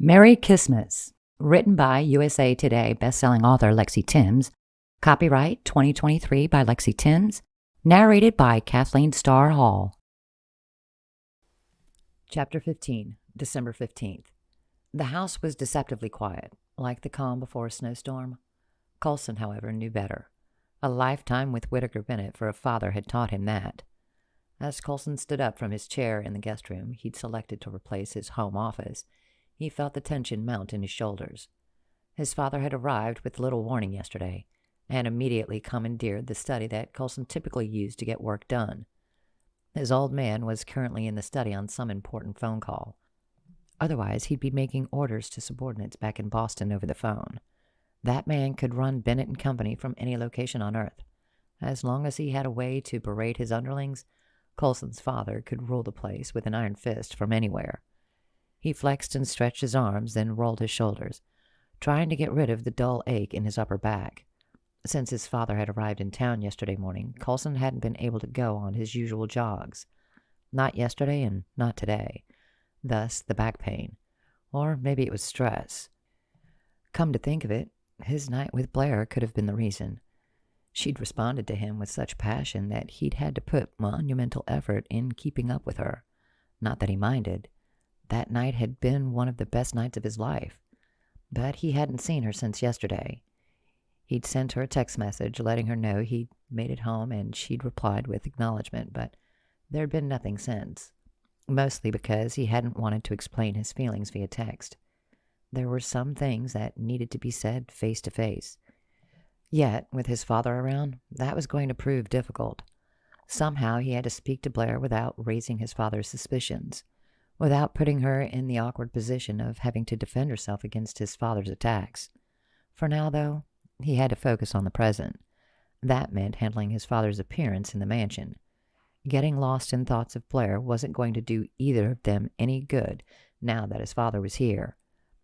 Merry Christmas, written by USA Today bestselling author Lexy Timms, copyright 2023 by Lexy Timms, narrated by Kathleen Starr Hall. Chapter 15, December 15th. The house was deceptively quiet, like the calm before a snowstorm. Coulson, however, knew better. A lifetime with Whittaker Bennett for a father had taught him that. As Coulson stood up from his chair in the guest room he'd selected to replace his home office, he felt the tension mount in his shoulders. His father had arrived with little warning yesterday, and immediately commandeered the study that Coulson typically used to get work done. His old man was currently in the study on some important phone call. Otherwise, he'd be making orders to subordinates back in Boston over the phone. That man could run Bennett and Company from any location on Earth. As long as he had a way to berate his underlings, Coulson's father could rule the place with an iron fist from anywhere. He flexed and stretched his arms, then rolled his shoulders, trying to get rid of the dull ache in his upper back. Since his father had arrived in town yesterday morning, Coulson hadn't been able to go on his usual jogs. Not yesterday and not today. Thus, the back pain. Or maybe it was stress. Come to think of it, his night with Blair could have been the reason. She'd responded to him with such passion that he'd had to put monumental effort in keeping up with her. Not that he minded. That night had been one of the best nights of his life. But he hadn't seen her since yesterday. He'd sent her a text message letting her know he'd made it home, and she'd replied with acknowledgement, but there'd been nothing since. Mostly because he hadn't wanted to explain his feelings via text. There were some things that needed to be said face to face. Yet, with his father around, that was going to prove difficult. Somehow he had to speak to Blair without raising his father's suspicions, without putting her in the awkward position of having to defend herself against his father's attacks. For now, though, he had to focus on the present. That meant handling his father's appearance in the mansion. Getting lost in thoughts of Blair wasn't going to do either of them any good now that his father was here.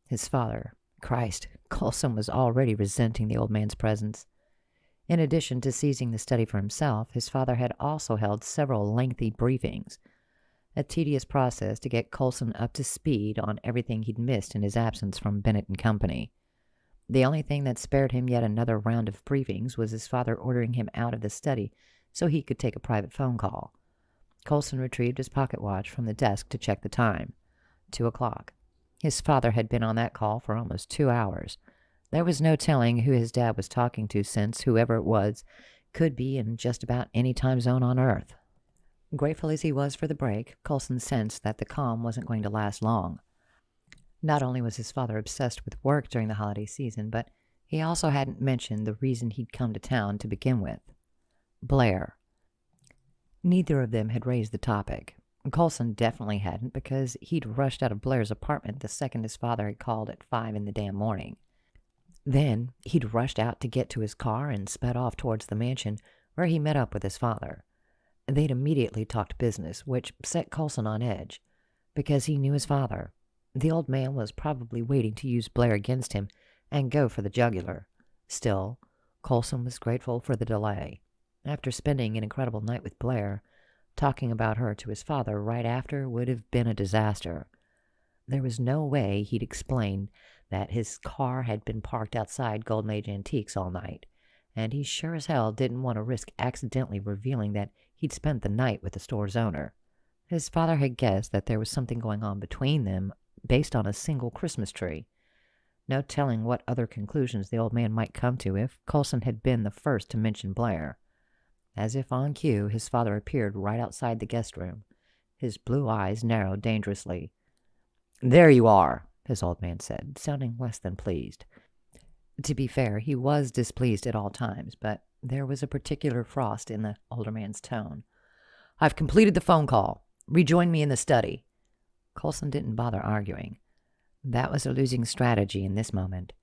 His father, Christ, Coulson was already resenting the old man's presence. In addition to seizing the study for himself, his father had also held several lengthy briefings. A tedious process to get Coulson up to speed on everything he'd missed in his absence from Bennett and Company. The only thing that spared him yet another round of briefings was his father ordering him out of the study so he could take a private phone call. Coulson retrieved his pocket watch from the desk to check the time. 2:00. His father had been on that call for almost 2 hours. There was no telling who his dad was talking to, since whoever it was could be in just about any time zone on Earth. Grateful as he was for the break, Coulson sensed that the calm wasn't going to last long. Not only was his father obsessed with work during the holiday season, but he also hadn't mentioned the reason he'd come to town to begin with. Blair. Neither of them had raised the topic. Coulson definitely hadn't, because he'd rushed out of Blair's apartment the second his father had called at 5 in the damn morning. Then he'd rushed out to get to his car and sped off towards the mansion, where he met up with his father. They'd immediately talked business, which set Coulson on edge, because he knew his father. The old man was probably waiting to use Blair against him and go for the jugular. Still, Coulson was grateful for the delay. After spending an incredible night with Blair, talking about her to his father right after would have been a disaster. There was no way he'd explain that his car had been parked outside Golden Age Antiques all night, and he sure as hell didn't want to risk accidentally revealing that he'd spent the night with the store's owner. His father had guessed that there was something going on between them based on a single Christmas tree. No telling what other conclusions the old man might come to if Coulson had been the first to mention Blair. As if on cue, his father appeared right outside the guest room. His blue eyes narrowed dangerously. "There you are," his old man said, sounding less than pleased. To be fair, he was displeased at all times, but there was a particular frost in the older man's tone. "I've completed the phone call. Rejoin me in the study." Coulson didn't bother arguing. That was a losing strategy in this moment.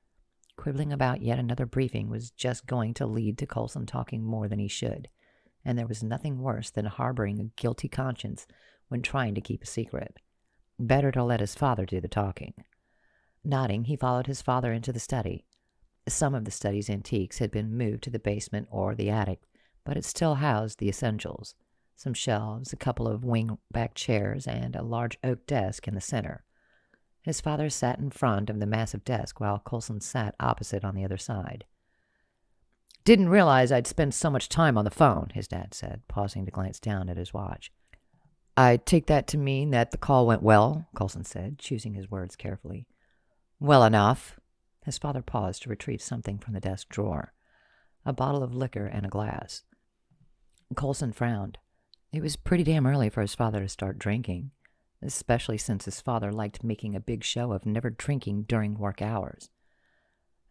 Quibbling about yet another briefing was just going to lead to Coulson talking more than he should, and there was nothing worse than harboring a guilty conscience when trying to keep a secret. Better to let his father do the talking. Nodding, he followed his father into the study. Some of the study's antiques had been moved to the basement or the attic, but it still housed the essentials. Some shelves, a couple of wing-back chairs, and a large oak desk in the center. His father sat in front of the massive desk while Coulson sat opposite on the other side. "Didn't realize I'd spent so much time on the phone," his dad said, pausing to glance down at his watch. "I take that to mean that the call went well," Coulson said, choosing his words carefully. "Well enough." His father paused to retrieve something from the desk drawer, a bottle of liquor and a glass. Coulson frowned. It was pretty damn early for his father to start drinking, especially since his father liked making a big show of never drinking during work hours.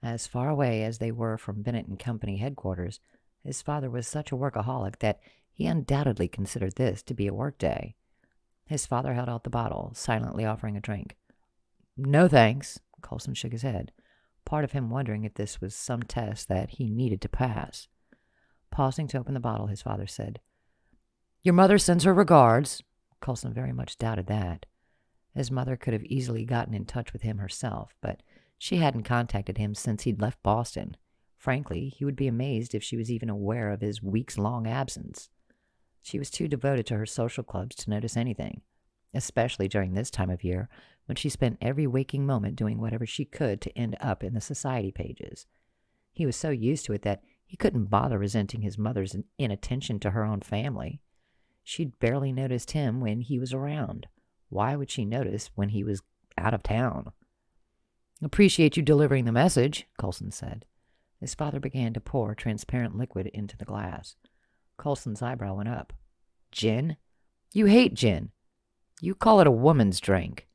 As far away as they were from Bennett and Company headquarters, his father was such a workaholic that he undoubtedly considered this to be a work day. His father held out the bottle, silently offering a drink. "No thanks," Coulson shook his head, part of him wondering if this was some test that he needed to pass. Pausing to open the bottle, his father said, "Your mother sends her regards." Coulson very much doubted that. His mother could have easily gotten in touch with him herself, but she hadn't contacted him since he'd left Boston. Frankly, he would be amazed if she was even aware of his weeks-long absence. She was too devoted to her social clubs to notice anything, especially during this time of year when she spent every waking moment doing whatever she could to end up in the society pages. He was so used to it that he couldn't bother resenting his mother's inattention to her own family. She'd barely noticed him when he was around. Why would she notice when he was out of town? "Appreciate you delivering the message," Coulson said. His father began to pour transparent liquid into the glass. Coulson's eyebrow went up. "Gin? You hate gin. You call it a woman's drink."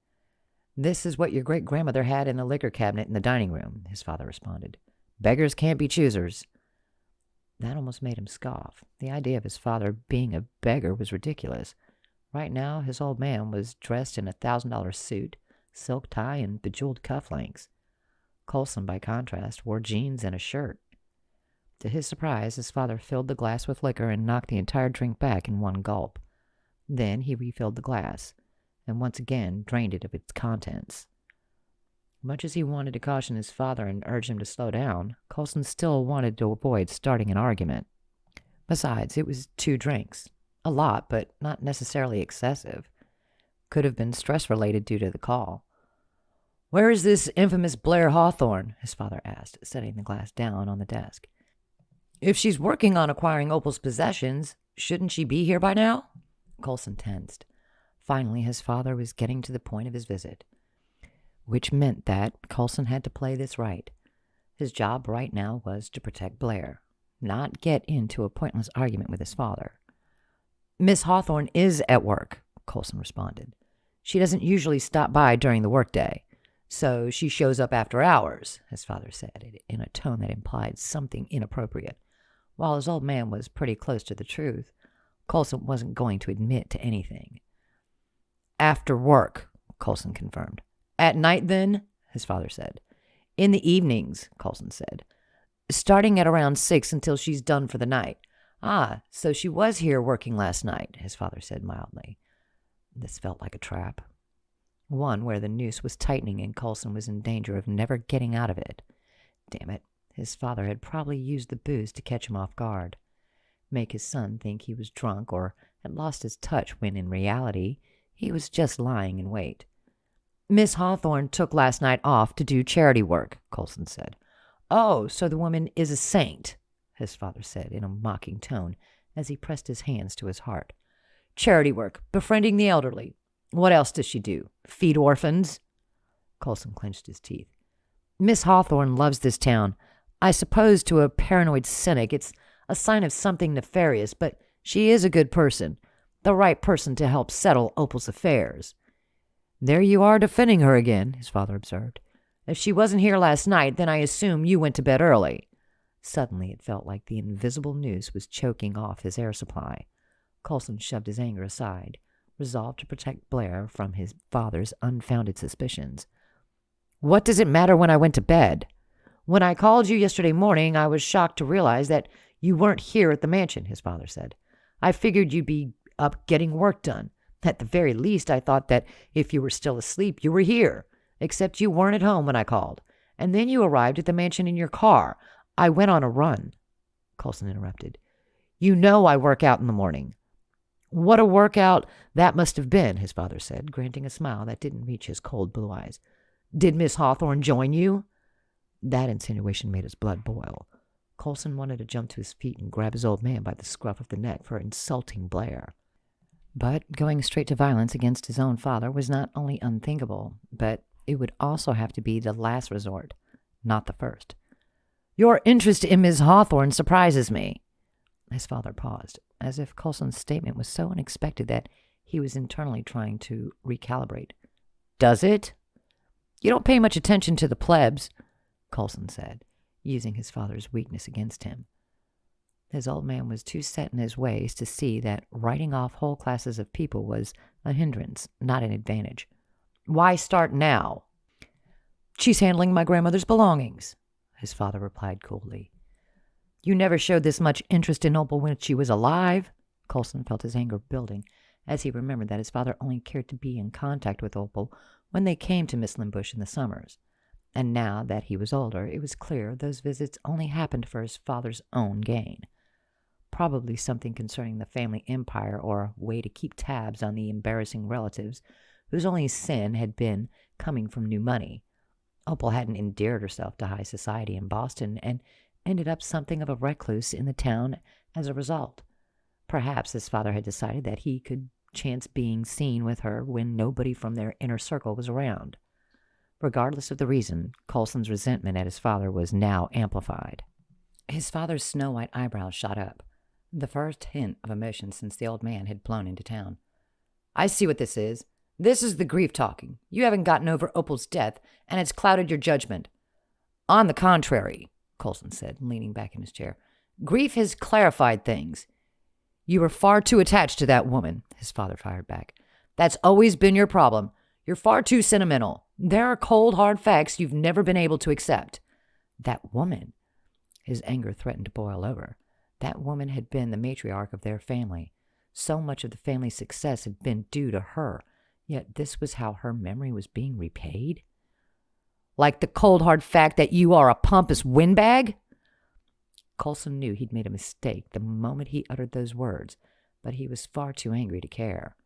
"This is what your great-grandmother had in the liquor cabinet in the dining room," his father responded. "Beggars can't be choosers." That almost made him scoff. The idea of his father being a beggar was ridiculous. Right now, his old man was dressed in a $1,000 suit, silk tie, and bejeweled cufflinks. Coulson, by contrast, wore jeans and a shirt. To his surprise, his father filled the glass with liquor and knocked the entire drink back in one gulp. Then he refilled the glass, and once again drained it of its contents. Much as he wanted to caution his father and urge him to slow down, Coulson still wanted to avoid starting an argument. Besides, it was 2 drinks. A lot, but not necessarily excessive. Could have been stress-related due to the call. "Where is this infamous Blair Hawthorne?" his father asked, setting the glass down on the desk. "If she's working on acquiring Opal's possessions, shouldn't she be here by now?" Coulson tensed. Finally, his father was getting to the point of his visit, which meant that Coulson had to play this right. His job right now was to protect Blair, not get into a pointless argument with his father. "Miss Hawthorne is at work," Coulson responded. "She doesn't usually stop by during the workday, so she shows up after hours," his father said, in a tone that implied something inappropriate. While his old man was pretty close to the truth, Coulson wasn't going to admit to anything. "After work," Coulson confirmed. "At night, then?" his father said. "In the evenings," Coulson said. "Starting at around 6 until she's done for the night." "Ah, so she was here working last night," his father said mildly. This felt like a trap. One where the noose was tightening and Coulson was in danger of never getting out of it. Damn it, his father had probably used the booze to catch him off guard. Make his son think he was drunk or had lost his touch when in reality he was just lying in wait. "Miss Hawthorne took last night off to do charity work," Coulson said. "Oh, so the woman is a saint," his father said in a mocking tone as he pressed his hands to his heart. "Charity work, befriending the elderly. What else does she do? Feed orphans?" Coulson clenched his teeth. "Miss Hawthorne loves this town. I suppose to a paranoid cynic it's a sign of something nefarious, but she is a good person, the right person to help settle Opal's affairs." "There you are defending her again," his father observed. "If she wasn't here last night, then I assume you went to bed early." Suddenly it felt like the invisible noose was choking off his air supply. Coulson shoved his anger aside, resolved to protect Blair from his father's unfounded suspicions. "What does it matter when I went to bed? When I called you yesterday morning, I was shocked to realize that you weren't here at the mansion," his father said. "I figured you'd be up getting work done. At the very least, I thought that if you were still asleep, you were here, except you weren't at home when I called. And then you arrived at the mansion in your car. I went on a run." Coulson interrupted. "You know I work out in the morning." What a workout that must have been, his father said, granting a smile that didn't reach his cold blue eyes. Did Miss Hawthorne join you? That insinuation made his blood boil. Coulson wanted to jump to his feet and grab his old man by the scruff of the neck for insulting Blair. But going straight to violence against his own father was not only unthinkable, but it would also have to be the last resort, not the first. Your interest in Miss Hawthorne surprises me. His father paused, as if Coulson's statement was so unexpected that he was internally trying to recalibrate. Does it? You don't pay much attention to the plebs, Coulson said, using his father's weakness against him. His old man was too set in his ways to see that writing off whole classes of people was a hindrance, not an advantage. Why start now? She's handling my grandmother's belongings, his father replied coolly. You never showed this much interest in Opal when she was alive. Coulson felt his anger building as he remembered that his father only cared to be in contact with Opal when they came to Mislin Bush in the summers. And now that he was older, it was clear those visits only happened for his father's own gain. Probably something concerning the family empire or a way to keep tabs on the embarrassing relatives whose only sin had been coming from new money. Opal hadn't endeared herself to high society in Boston and ended up something of a recluse in the town as a result. Perhaps his father had decided that he could chance being seen with her when nobody from their inner circle was around. Regardless of the reason, Coulson's resentment at his father was now amplified. His father's snow-white eyebrows shot up, the first hint of emotion since the old man had flown into town. I see what this is. This is the grief talking. You haven't gotten over Opal's death, and it's clouded your judgment. On the contrary, Coulson said, leaning back in his chair, grief has clarified things. You were far too attached to that woman, his father fired back. That's always been your problem. You're far too sentimental. There are cold, hard facts you've never been able to accept. That woman. His anger threatened to boil over. That woman had been the matriarch of their family. So much of the family's success had been due to her, yet this was how her memory was being repaid? Like the cold, hard fact that you are a pompous windbag? Coulson knew he'd made a mistake the moment he uttered those words, but he was far too angry to care.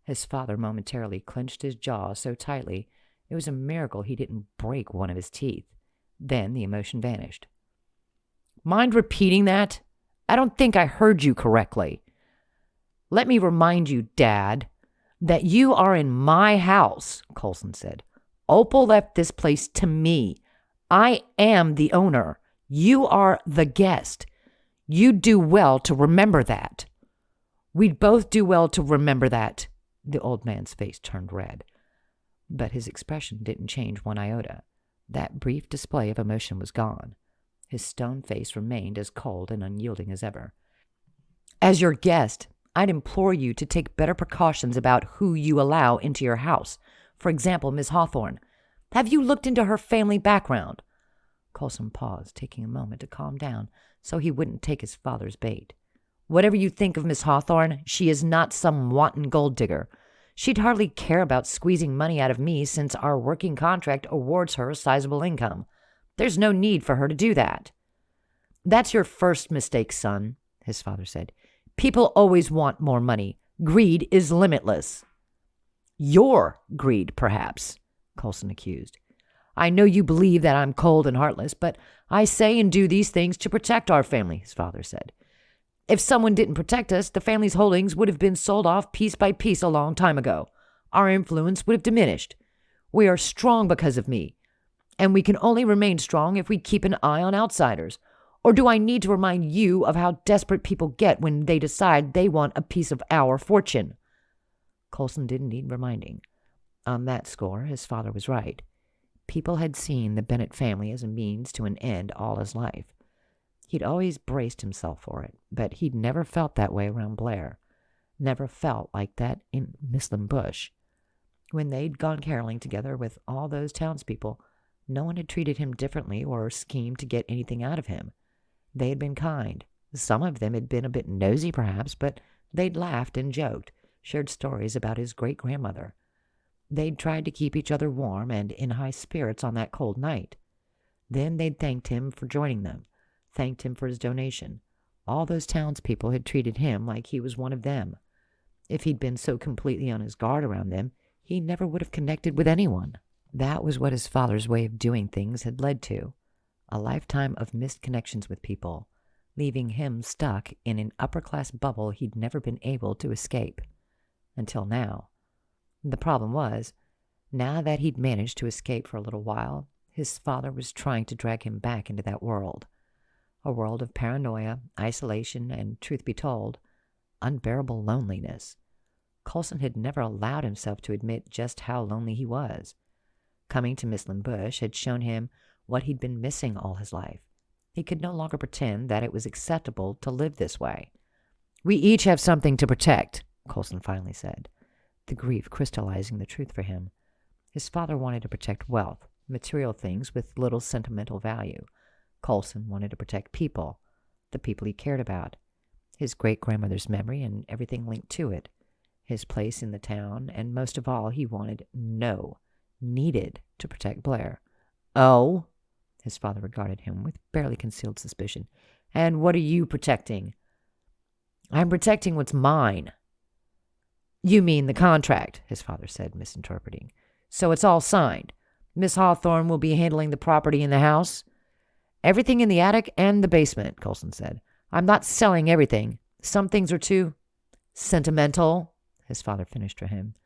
His father momentarily clenched his jaw so tightly it was a miracle he didn't break one of his teeth. Then the emotion vanished. Mind repeating that? I don't think I heard you correctly. Let me remind you, Dad, that you are in my house, Coulson said. Opal left this place to me. I am the owner. You are the guest. You'd do well to remember that. We'd both do well to remember that. The old man's face turned red. But his expression didn't change one iota. That brief display of emotion was gone. His stone face remained as cold and unyielding as ever. As your guest, I'd implore you to take better precautions about who you allow into your house. For example, Miss Hawthorne. Have you looked into her family background? Coulson paused, taking a moment to calm down so he wouldn't take his father's bait. Whatever you think of Miss Hawthorne, she is not some wanton gold digger. She'd hardly care about squeezing money out of me since our working contract awards her a sizable income. There's no need for her to do that. That's your first mistake, son, his father said. People always want more money. Greed is limitless. Your greed, perhaps, Coulson accused. I know you believe that I'm cold and heartless, but I say and do these things to protect our family, his father said. If someone didn't protect us, the family's holdings would have been sold off piece by piece a long time ago. Our influence would have diminished. We are strong because of me, and we can only remain strong if we keep an eye on outsiders. Or do I need to remind you of how desperate people get when they decide they want a piece of our fortune? Coulson didn't need reminding. On that score, his father was right. People had seen the Bennett family as a means to an end all his life. He'd always braced himself for it, but he'd never felt that way around Blair. Never felt like that in Mislin Bush. When they'd gone caroling together with all those townspeople, no one had treated him differently or schemed to get anything out of him. They had been kind. Some of them had been a bit nosy, perhaps, but they'd laughed and joked, shared stories about his great-grandmother. They'd tried to keep each other warm and in high spirits on that cold night. Then they'd thanked him for joining them, thanked him for his donation. All those townspeople had treated him like he was one of them. If he'd been so completely on his guard around them, he never would have connected with anyone. That was what his father's way of doing things had led to. A lifetime of missed connections with people, leaving him stuck in an upper-class bubble he'd never been able to escape. Until now. The problem was, now that he'd managed to escape for a little while, his father was trying to drag him back into that world. A world of paranoia, isolation, and, truth be told, unbearable loneliness. Coulson had never allowed himself to admit just how lonely he was. Coming to Mislin Bush had shown him what he'd been missing all his life. He could no longer pretend that it was acceptable to live this way. "We each have something to protect," Coulson finally said, the grief crystallizing the truth for him. His father wanted to protect wealth, material things with little sentimental value. Coulson wanted to protect people, the people he cared about, his great-grandmother's memory and everything linked to it, his place in the town, and most of all, he needed to protect Blair. "Oh?" His father regarded him with barely concealed suspicion. "And what are you protecting?" "I'm protecting what's mine." "You mean the contract," his father said, misinterpreting. "So it's all signed. Miss Hawthorne will be handling the property in the house?" "Everything in the attic and the basement," Coulson said. "I'm not selling everything. Some things are too sentimental," his father finished for him.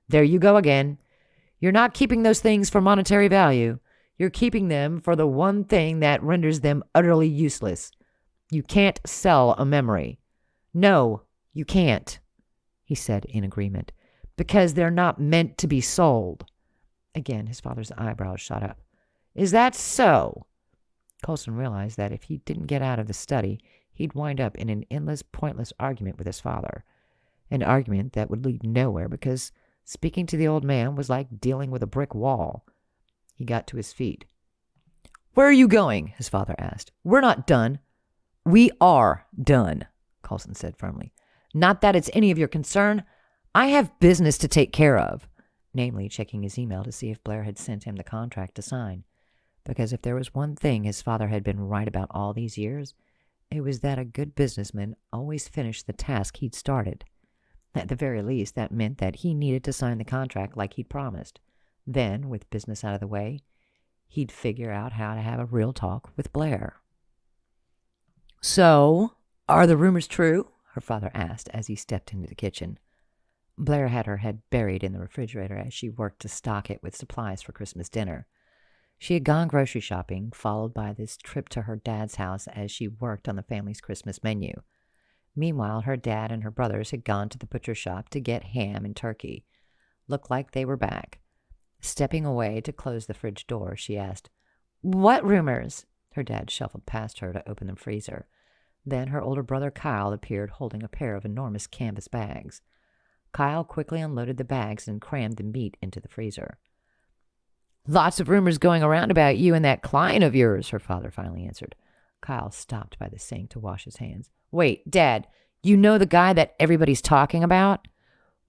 "There you go again. You're not keeping those things for monetary value. You're keeping them for the one thing that renders them utterly useless. You can't sell a memory." "No, you can't," he said in agreement, "because they're not meant to be sold." Again, his father's eyebrows shot up. "Is that so?" Coulson realized that if he didn't get out of the study, he'd wind up in an endless, pointless argument with his father. An argument that would lead nowhere because speaking to the old man was like dealing with a brick wall. He got to his feet. "Where are you going?" his father asked. "We're not done." "We are done," Coulson said firmly. "Not that it's any of your concern. I have business to take care of," namely checking his email to see if Blair had sent him the contract to sign. Because if there was one thing his father had been right about all these years, it was that a good businessman always finished the task he'd started. At the very least, that meant that he needed to sign the contract like he'd promised. Then, with business out of the way, he'd figure out how to have a real talk with Blair. "So, are the rumors true?" her father asked as he stepped into the kitchen. Blair had her head buried in the refrigerator as she worked to stock it with supplies for Christmas dinner. She had gone grocery shopping, followed by this trip to her dad's house as she worked on the family's Christmas menu. Meanwhile, her dad and her brothers had gone to the butcher shop to get ham and turkey. Looked like they were back. Stepping away to close the fridge door, she asked, "What rumors?" Her dad shuffled past her to open the freezer. Then her older brother Kyle appeared holding a pair of enormous canvas bags. Kyle quickly unloaded the bags and crammed the meat into the freezer. "Lots of rumors going around about you and that client of yours," her father finally answered. Kyle stopped by the sink to wash his hands. "Wait, Dad, you know the guy that everybody's talking about?"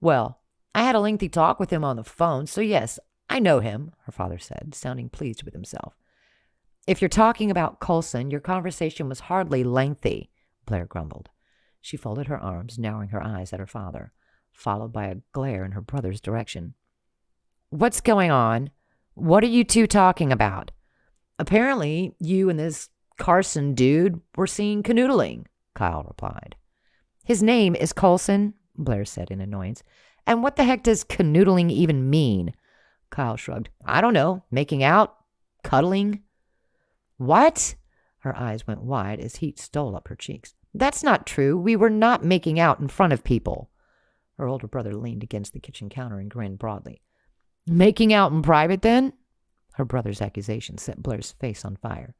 "Well, I had a lengthy talk with him on the phone, so yes, I know him," her father said, sounding pleased with himself. "If you're talking about Coulson, your conversation was hardly lengthy," Blair grumbled. She folded her arms, narrowing her eyes at her father, followed by a glare in her brother's direction. "What's going on? What are you two talking about?" "Apparently, you and this Carson dude were seen canoodling," Kyle replied. "His name is Coulson," Blair said in annoyance. "And what the heck does canoodling even mean?" Kyle shrugged. "I don't know. Making out? Cuddling?" "What?" Her eyes went wide as heat stole up her cheeks. "That's not true. We were not making out in front of people." Her older brother leaned against the kitchen counter and grinned broadly. "Making out in private, then?" Her brother's accusation set Blair's face on fire.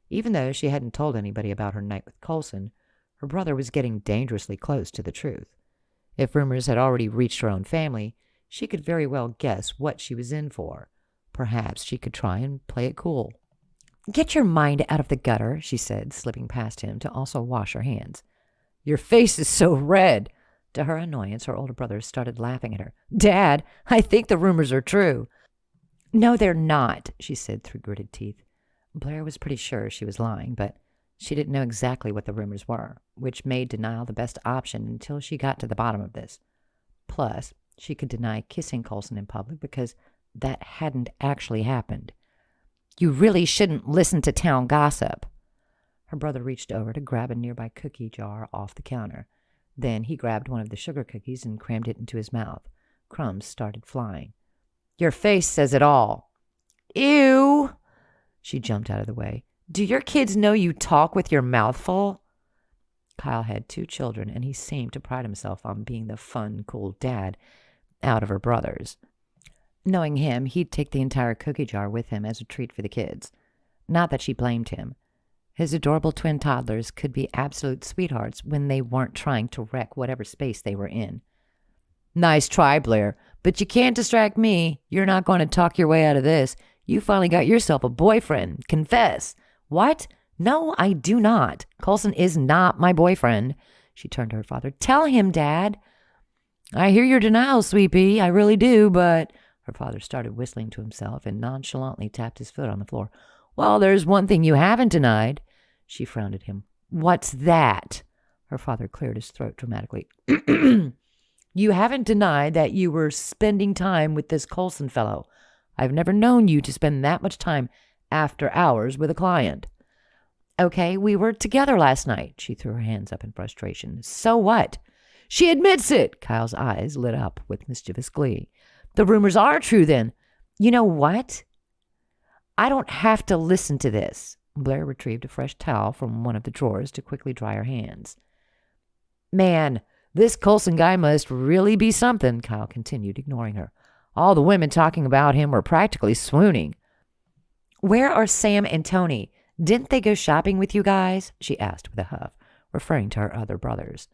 Even though she hadn't told anybody about her night with Coulson, her brother was getting dangerously close to the truth. If rumors had already reached her own family, she could very well guess what she was in for. Perhaps she could try and play it cool. "Get your mind out of the gutter," she said, slipping past him to also wash her hands. "Your face is so red." To her annoyance, her older brother started laughing at her. "Dad, I think the rumors are true." "No, they're not," she said through gritted teeth. Blair was pretty sure she was lying, but she didn't know exactly what the rumors were, which made denial the best option until she got to the bottom of this. Plus, she could deny kissing Coulson in public because that hadn't actually happened. You really shouldn't listen to town gossip. Her brother reached over to grab a nearby cookie jar off the counter. Then he grabbed one of the sugar cookies and crammed it into his mouth. Crumbs started flying. Your face says it all. Ew! She jumped out of the way. Do your kids know you talk with your mouth full? Kyle had 2 children, and he seemed to pride himself on being the fun, cool dad out of her brothers. Knowing him, he'd take the entire cookie jar with him as a treat for the kids. Not that she blamed him. His adorable twin toddlers could be absolute sweethearts when they weren't trying to wreck whatever space they were in. Nice try, Blair, but you can't distract me. You're not going to talk your way out of this. You finally got yourself a boyfriend. Confess. What? No, I do not. Coulson is not my boyfriend. She turned to her father. Tell him, Dad. I hear your denial, sweet pea. I really do, but... Her father started whistling to himself and nonchalantly tapped his foot on the floor. Well, there's one thing you haven't denied. She frowned at him. What's that? Her father cleared his throat dramatically. You haven't denied that you were spending time with this Coulson fellow. I've never known you to spend that much time after hours with a client. Okay, we were together last night. She threw her hands up in frustration. So what? She admits it. Kyle's eyes lit up with mischievous glee. The rumors are true then. You know what? I don't have to listen to this. Blair retrieved a fresh towel from one of the drawers to quickly dry her hands. Man, this Coulson guy must really be something, Kyle continued, ignoring her. All the women talking about him were practically swooning. Where are Sam and Tony? Didn't they go shopping with you guys? She asked with a huff, referring to her other brothers.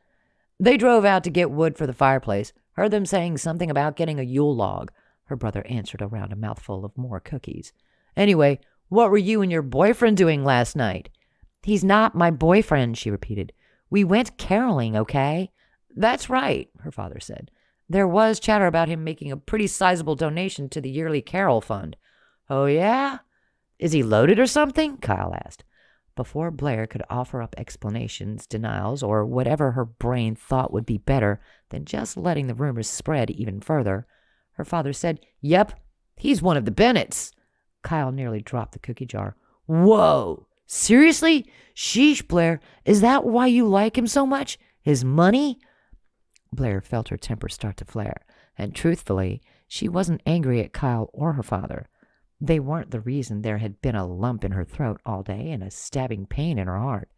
They drove out to get wood for the fireplace. Heard them saying something about getting a Yule log. Her brother answered around a mouthful of more cookies. Anyway, what were you and your boyfriend doing last night? He's not my boyfriend, she repeated. We went caroling, okay? That's right, her father said. There was chatter about him making a pretty sizable donation to the yearly carol fund. Oh, yeah? Is he loaded or something? Kyle asked. Before Blair could offer up explanations, denials, or whatever her brain thought would be better than just letting the rumors spread even further, her father said, Yep, he's one of the Bennetts. Kyle nearly dropped the cookie jar. Whoa! Seriously? Sheesh, Blair. Is that why you like him so much? His money? Blair felt her temper start to flare, and truthfully, she wasn't angry at Kyle or her father. They weren't the reason there had been a lump in her throat all day and a stabbing pain in her heart.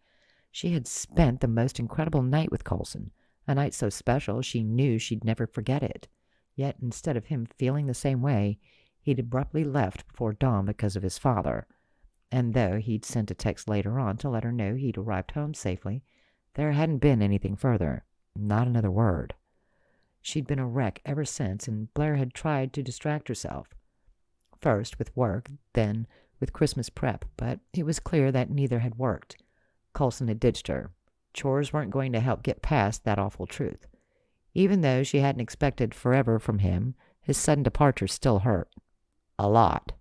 She had spent the most incredible night with Coulson, a night so special she knew she'd never forget it. Yet instead of him feeling the same way, he'd abruptly left before dawn because of his father. And though he'd sent a text later on to let her know he'd arrived home safely, there hadn't been anything further. Not another word. She'd been a wreck ever since, and Blair had tried to distract herself. First with work, then with Christmas prep, but it was clear that neither had worked. Coulson had ditched her. Chores weren't going to help get past that awful truth. Even though she hadn't expected forever from him, his sudden departure still hurt. A lot.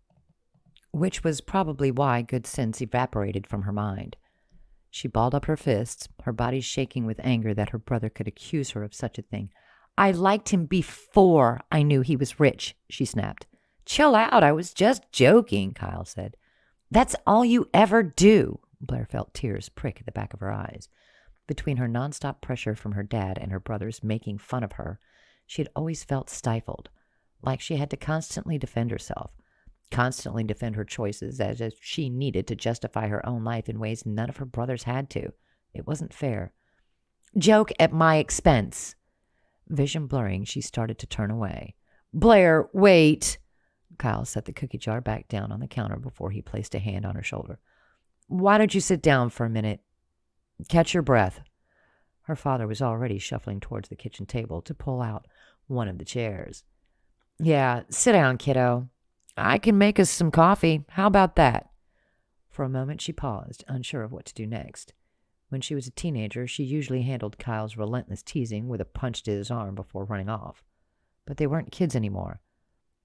Which was probably why good sense evaporated from her mind. She balled up her fists, her body shaking with anger that her brother could accuse her of such a thing. I liked him before I knew he was rich, she snapped. Chill out, I was just joking, Kyle said. That's all you ever do. Blair felt tears prick at the back of her eyes. Between her nonstop pressure from her dad and her brothers making fun of her, she had always felt stifled, like she had to constantly defend herself, constantly defend her choices as if she needed to justify her own life in ways none of her brothers had to. It wasn't fair. Joke at my expense. Vision blurring, she started to turn away. Blair, wait. Kyle set the cookie jar back down on the counter before he placed a hand on her shoulder. Why don't you sit down for a minute? Catch your breath. Her father was already shuffling towards the kitchen table to pull out one of the chairs. Yeah, sit down, kiddo. I can make us some coffee. How about that? For a moment she paused, unsure of what to do next. When she was a teenager, she usually handled Kyle's relentless teasing with a punch to his arm before running off. But they weren't kids anymore.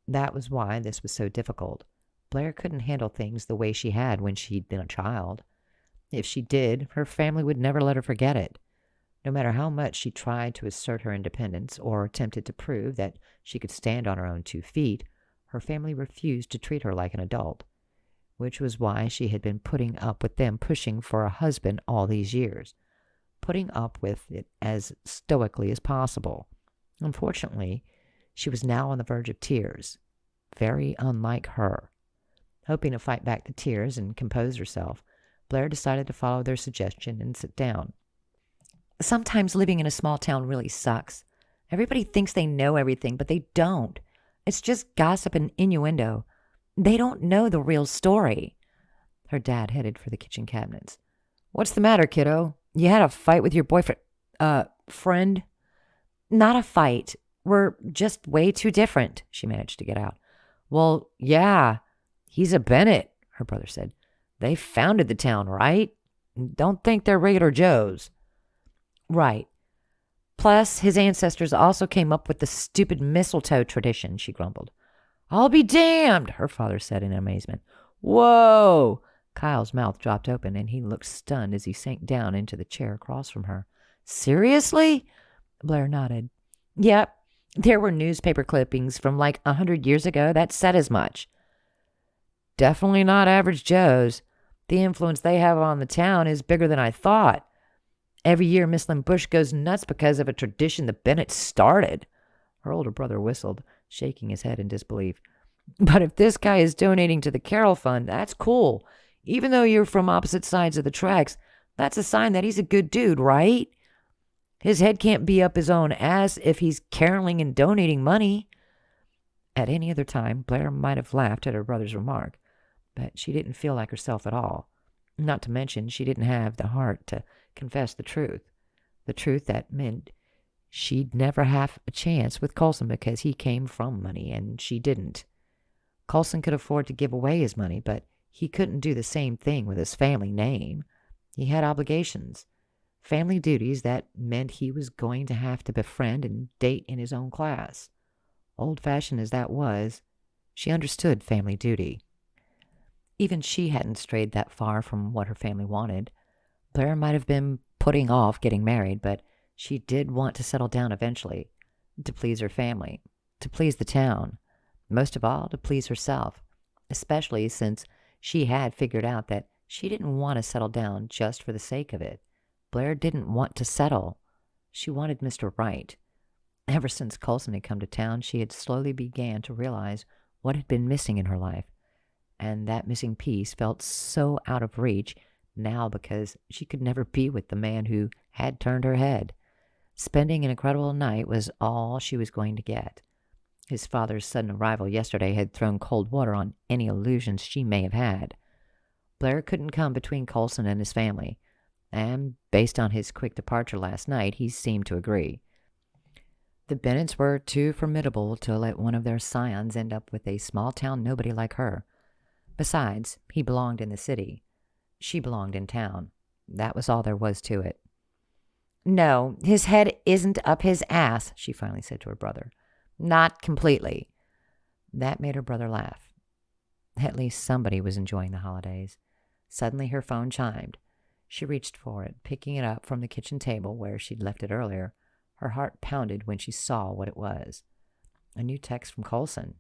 That was why this was so difficult. Blair couldn't handle things the way she had when she'd been a child. If she did, her family would never let her forget it. No matter how much she tried to assert her independence or attempted to prove that she could stand on her own 2 feet, her family refused to treat her like an adult, which was why she had been putting up with them pushing for a husband all these years, putting up with it as stoically as possible. Unfortunately, she was now on the verge of tears, very unlike her. Hoping to fight back the tears and compose herself, Blair decided to follow their suggestion and sit down. Sometimes living in a small town really sucks. Everybody thinks they know everything, but they don't. It's just gossip and innuendo. They don't know the real story. Her dad headed for the kitchen cabinets. What's the matter, kiddo? You had a fight with your boyfriend, friend? Not a fight. We're just way too different, she managed to get out. Well, yeah, he's a Bennett, her brother said. They founded the town, right? Don't think they're regular Joes. Right. Plus, his ancestors also came up with the stupid mistletoe tradition, she grumbled. I'll be damned, her father said in amazement. Whoa! Kyle's mouth dropped open, and he looked stunned as he sank down into the chair across from her. Seriously? Blair nodded. Yep. There were newspaper clippings from like 100 years ago that said as much. Definitely not average Joes. The influence they have on the town is bigger than I thought. Every year, Mislin Bush goes nuts because of a tradition the Bennett started. Her older brother whistled, shaking his head in disbelief. But if this guy is donating to the Carol Fund, that's cool. Even though you're from opposite sides of the tracks, that's a sign that he's a good dude, right? His head can't be up his own ass if he's caroling and donating money. At any other time, Blair might have laughed at her brother's remark, but she didn't feel like herself at all. Not to mention, she didn't have the heart to confess the truth that meant she'd never have a chance with Coulson because he came from money and she didn't. Coulson could afford to give away his money, but he couldn't do the same thing with his family name. He had obligations, family duties that meant he was going to have to befriend and date in his own class. Old-fashioned as that was, she understood family duty. Even she hadn't strayed that far from what her family wanted. Blair might have been putting off getting married, but she did want to settle down eventually, to please her family, to please the town, most of all to please herself, especially since she had figured out that she didn't want to settle down just for the sake of it. Blair didn't want to settle. She wanted Mr. Right. Ever since Coulson had come to town, she had slowly began to realize what had been missing in her life, and that missing piece felt so out of reach now because she could never be with the man who had turned her head. Spending an incredible night was all she was going to get. His father's sudden arrival yesterday had thrown cold water on any illusions she may have had. Blair couldn't come between Coulson and his family, and based on his quick departure last night, he seemed to agree. The Bennetts were too formidable to let one of their scions end up with a small-town nobody like her. Besides, he belonged in the city. She belonged in town. That was all there was to it. No, his head isn't up his ass, she finally said to her brother. Not completely. That made her brother laugh. At least somebody was enjoying the holidays. Suddenly her phone chimed. She reached for it, picking it up from the kitchen table where she'd left it earlier. Her heart pounded when she saw what it was. A new text from Coulson.